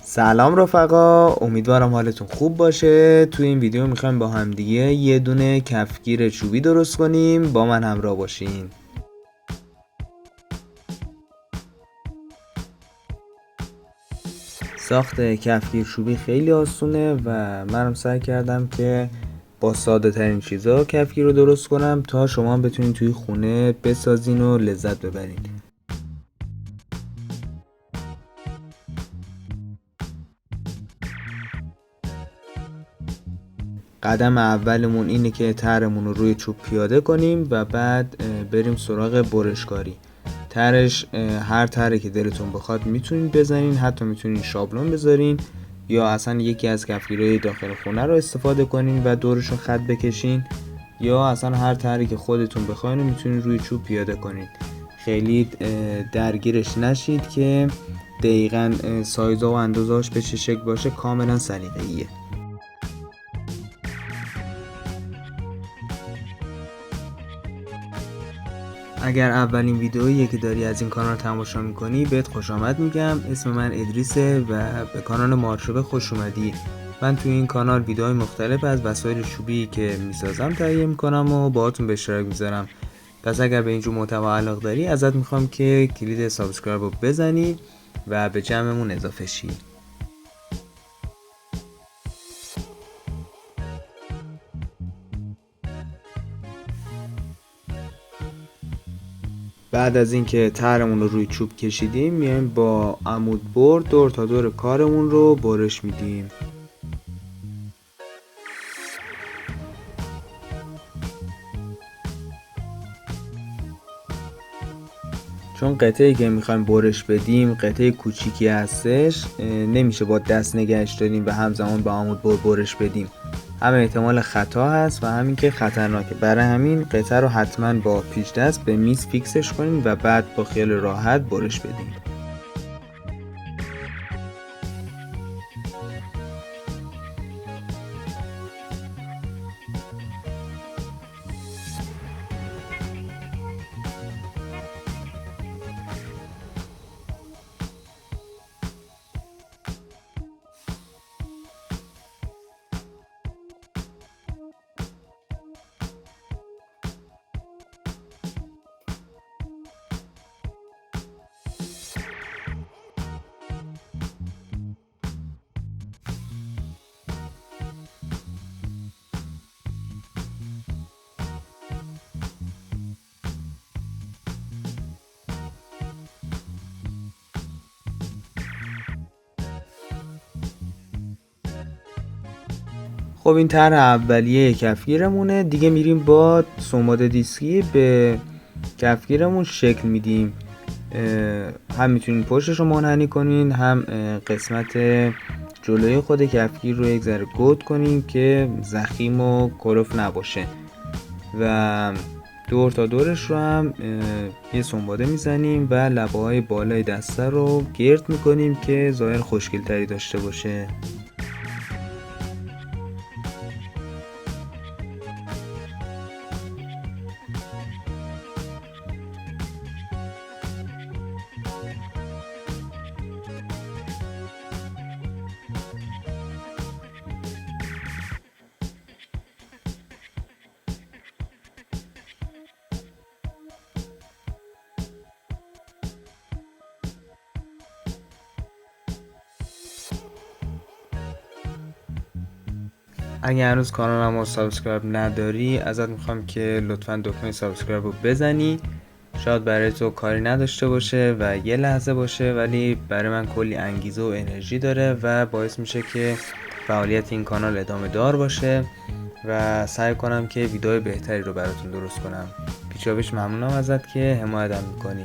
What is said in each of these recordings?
سلام رفقا، امیدوارم حالتون خوب باشه. تو این ویدیو میخوایم با هم دیگه یه دونه کفگیر چوبی درست کنیم. با من همراه باشین. ساخت کفگیر چوبی خیلی آسونه و منم سعی کردم که با ساده ترین چیزا کفگیر رو درست کنم تا شما بتونین توی خونه بسازین و لذت ببرین. قدم اولمون اینه که ترمون رو روی چوب پیاده کنیم و بعد بریم سراغ برشکاری. ترش هر تری که دلتون بخواد میتونین بزنین، حتی میتونین شابلون بذارین یا اصلا یکی از کفگیرهای داخل خونه رو استفاده کنین و دورشون خط بکشین، یا اصلا هر تری که خودتون بخواین میتونین روی چوب پیاده کنین. خیلی درگیرش نشید که دقیقاً سایزها و اندازه‌اش به چه شکل باشه، کاملا سلیقه‌ایه. اگر اولین ویدئویی که داری از این کانال تماشا میکنی بهت خوش آمد میگم. اسم من ادریسه و به کانال مارشوبه خوش اومدی. من توی این کانال ویدئوهای مختلف از وسایل چوبی که میسازم تهیه میکنم و باهاتون به اشتراک میذارم. پس اگر به اینجور محتوا علاقه داری ازت میخوام که کلید سابسکرایب رو بزنی و به جمعمون اضافه شی. بعد از اینکه ترمون رو روی چوب کشیدیم میایم با عمود بر دور تا دور کارمون رو برش میدیم. چون قطعه‌ای که میخوایم برش بدیم قطعه کوچیکی هستش، نمیشه با دست نگهش داریم و همزمان با عمود بر برش بدیم. هم احتمال خطا هست و همین که خطرناکه. برای همین قطعه رو حتما با پیچ دست به میز فیکسش کنیم و بعد با خیال راحت برش بدیم. خب این طرح اولیه کفگیرمونه. دیگه میریم با سوماد دیسکی به کفگیرمون شکل میدیم. هم میتونین پشتش رو منحنی کنین، هم قسمت جلوی خود کفگیر رو یک ذره گود کنین که ضخیم و کلوف نباشه و دور تا دورش رو هم یه سنباده میزنیم و لبه های بالای دسته رو گرد میکنیم که ظاهر خوشگل تری داشته باشه. اگه هنوز کانالم رو سابسکرایب نداری ازت میخوام که لطفا دکمه سابسکرایب رو بزنی. شاید برای تو کاری نداشته باشه و یه لحظه باشه، ولی برای من کلی انگیزه و انرژی داره و باعث میشه که فعالیت این کانال ادامه دار باشه و سعی کنم که ویدیو بهتری رو براتون درست کنم. پیشاپیش ممنونم ازت که حمایتم میکنی.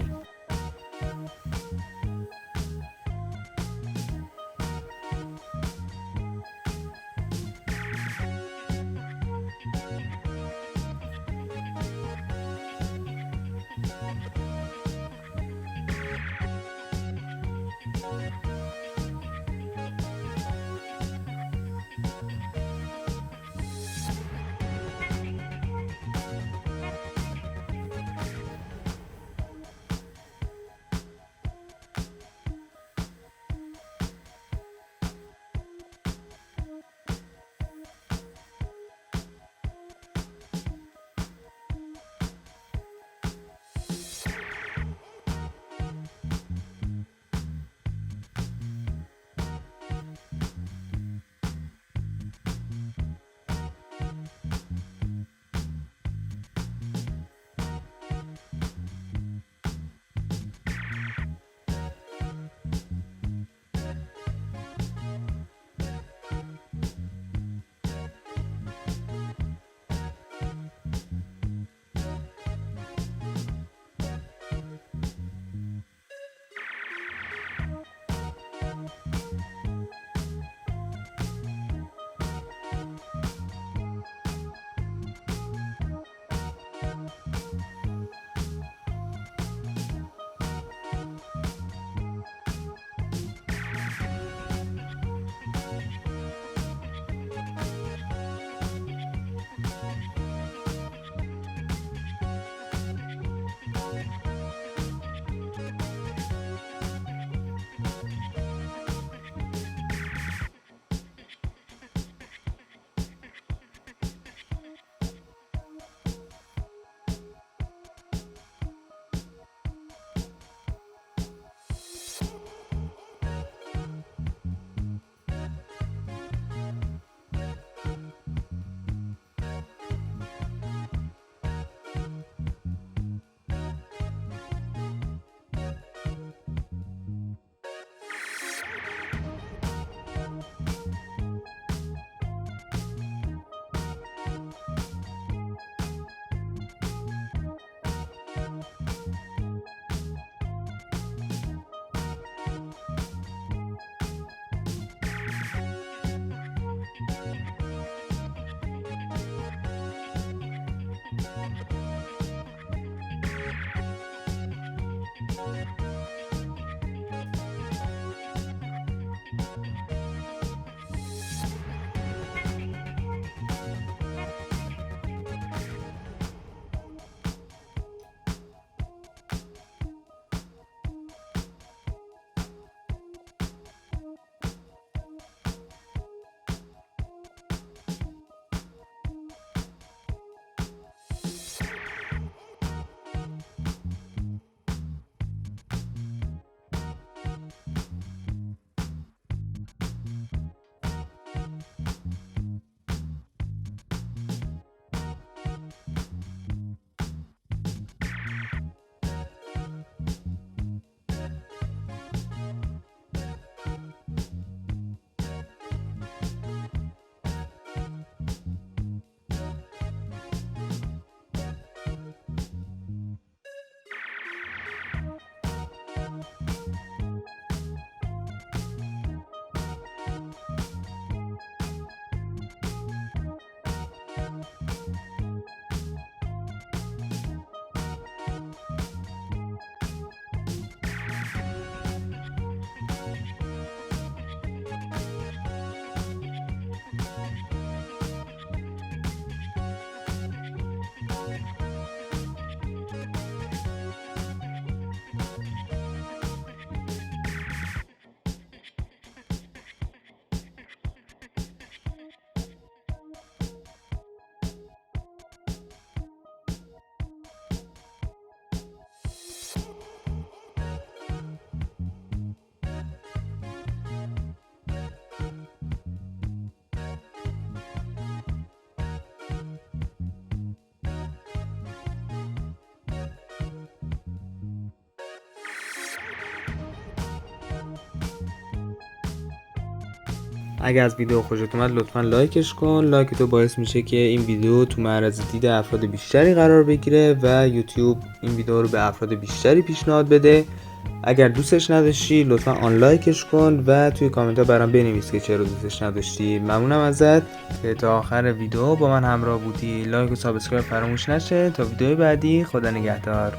اگه از ویدیو خوشت اومد لطفا لایکش کن. لایک تو باعث میشه که این ویدیو تو معرض دید افراد بیشتری قرار بگیره و یوتیوب این ویدیو رو به افراد بیشتری پیشنهاد بده. اگر دوستش نداشتی لطفا آن لایکش کن و توی کامنت ها برام بنویس که چرا دوستش نداشتی. ممنونم ازت که تا آخر ویدیو با من همراه بودی. لایک و سابسکرایب فراموش نشه. تا ویدیو بعدی، خدا نگهدار.